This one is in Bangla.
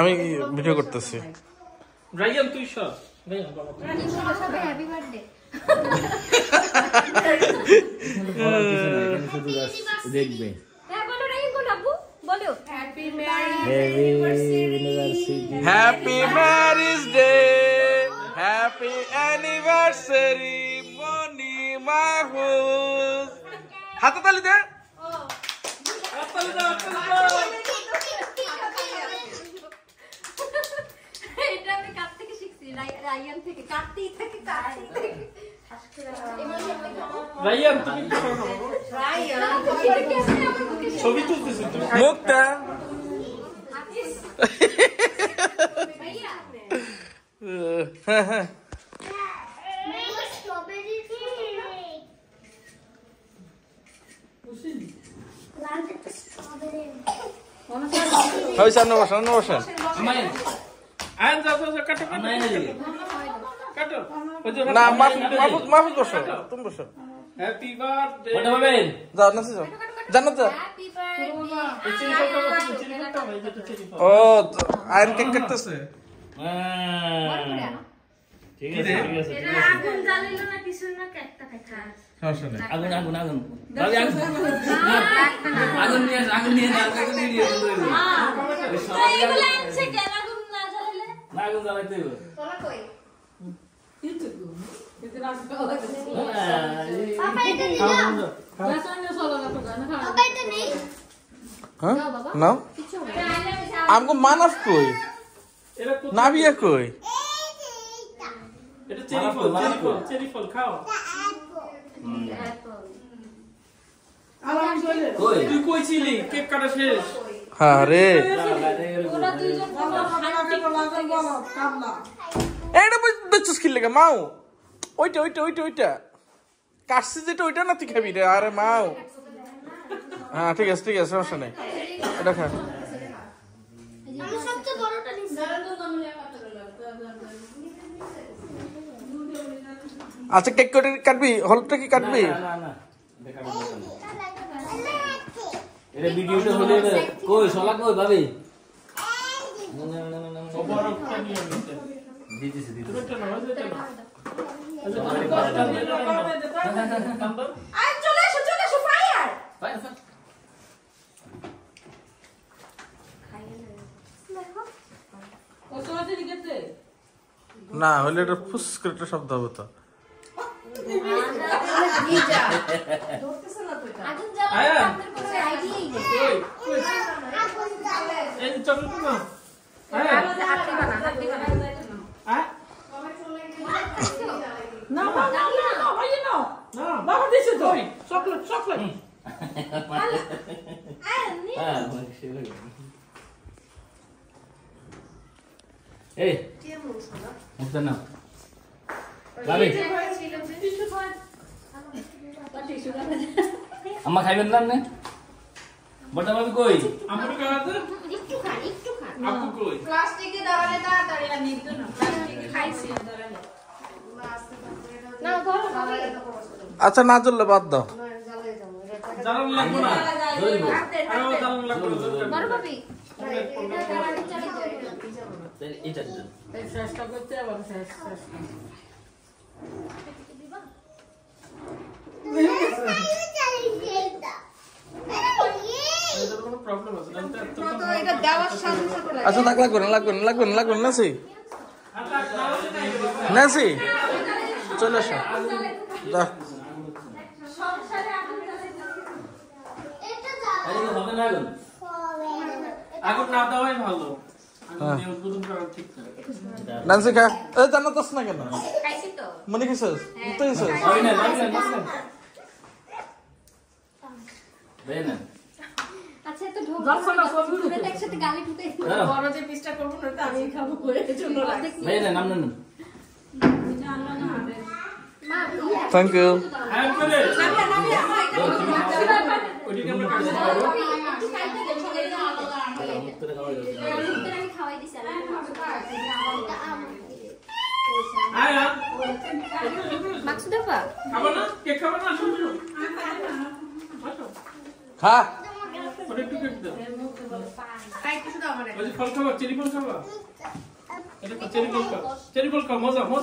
আমি ভিডিও করতেছি। রায়ান তুই সব হ্যাপি বার্থডে দেখবে বলো রায়ান বলো আপু বলো happy marriage happy marriage day, happy anniversary Moni Mahfuz. হাতে তালি দে। এটা আমি কাট থেকে শিখছি রায়ান থেকে কাটতেই থেকে রায়ান তুমি কি করো ছবি তুলতেছ তুমি মুক্তা হ্যাঁ হ্যাঁ সামনে বসেন আয়ন যাও কাটো কাটো না মাহফুজ বসো, তুমি বসো। হ্যাপি বার্থডে যাও নাচে যাও, জান্নাত যাও। হ্যাপি বার্থডে ও আয়ন কেক কাটতেছে। ঠিক আছে আগুন জ্বালিলো না কিছু না কেকটা খাইছা সমস্যা নেই। আগুন ভাবি আগুন নিয়ে এগুলা আনছে কেন আগুন না জ্বালালে আগুন জ্বালাইতে হবে তোলা কই হ্যাঁ নাও আমগো মানব কই নাবিয়া কই এটা চেরি ফল খাও তুই কই ছিলি কেক কাটা শেষ হ্যাঁ রে ওরা দুইজন এইটা বেচছিস কি লেগে মাও? ওইটা কাটছি যেটা ওইটা না তুই খাবি রে। আরে মাও হ্যাঁ ঠিক আছে সমস্যা নেই, এটা খা। আমি সবচেয়ে বড়টা নিছি আচ্ছা কেক কাটবি? হলটা কি কাটবি? না এটা ভিডিওটা হলে কই শলা কই ভাবি দিতেছি চলে এসো ফায়ার না হলে এটা ফুস করে একটা শব্দ হবে তো। আগুন জ্বালালে আপনাদের কোনো আইডিয়াই নেই এই চকলেট না হাতে বানা হ্যাঁ না বাবা দিছে তো চকলেট এই মুক্তা না ভাবি আম্মা খাইবেন না আপনি? বড় ভাবি কই? আমার কাছে একটু খান আপু কই প্লাস্টিকে দাঁড়ালে তাড়াতাড়ি আর নিত না প্লাস্টিকে খাইছি দাঁড়ালে না ধরো ভাবি আচ্ছা না চললে বাদ দাও। জানান লাগবে না ধরবো আরো জানান লাগবে বড় ভাবি এটা চেষ্টা করতে আবার চেষ্টা কোনো প্রবলেম আছে না তো এটা দেওয়ার সাথে সাথে আচ্ছা লাগবে না নাসি চলে এসো যা। হবে না আগুন আগুন না দেওয়াই ভালো আগুন দিয়ে উদ্বোধন করা ঠিক না নান্সি খা। জান্নাত আস না কেন? খাইছি তো মনে কিসেস তো কিসেস হয় না বেন আচ্ছা তো ঢোক একসাথে গালি ফুটে বড় যে পিসটা করব না আমি খাবো করে জন্য রাখছি বেন নাম না মা থ্যাংক ইউ। হ্যাঁ করে নামিয়া ওইদিকে আমরা কাটতে পারবো একটু খাইতে দেন সবাই আলাদা আমি খাওয়াই দিছি আয়া মাকসুদ আপা খাবো না কেক খাবো না শুনো খা ওটা একটু কেক দাও একটু শুধু আমার ওই যে ফল খাবা চেরি ফল খাবা এটা চেরি ফল খাও মজা মজা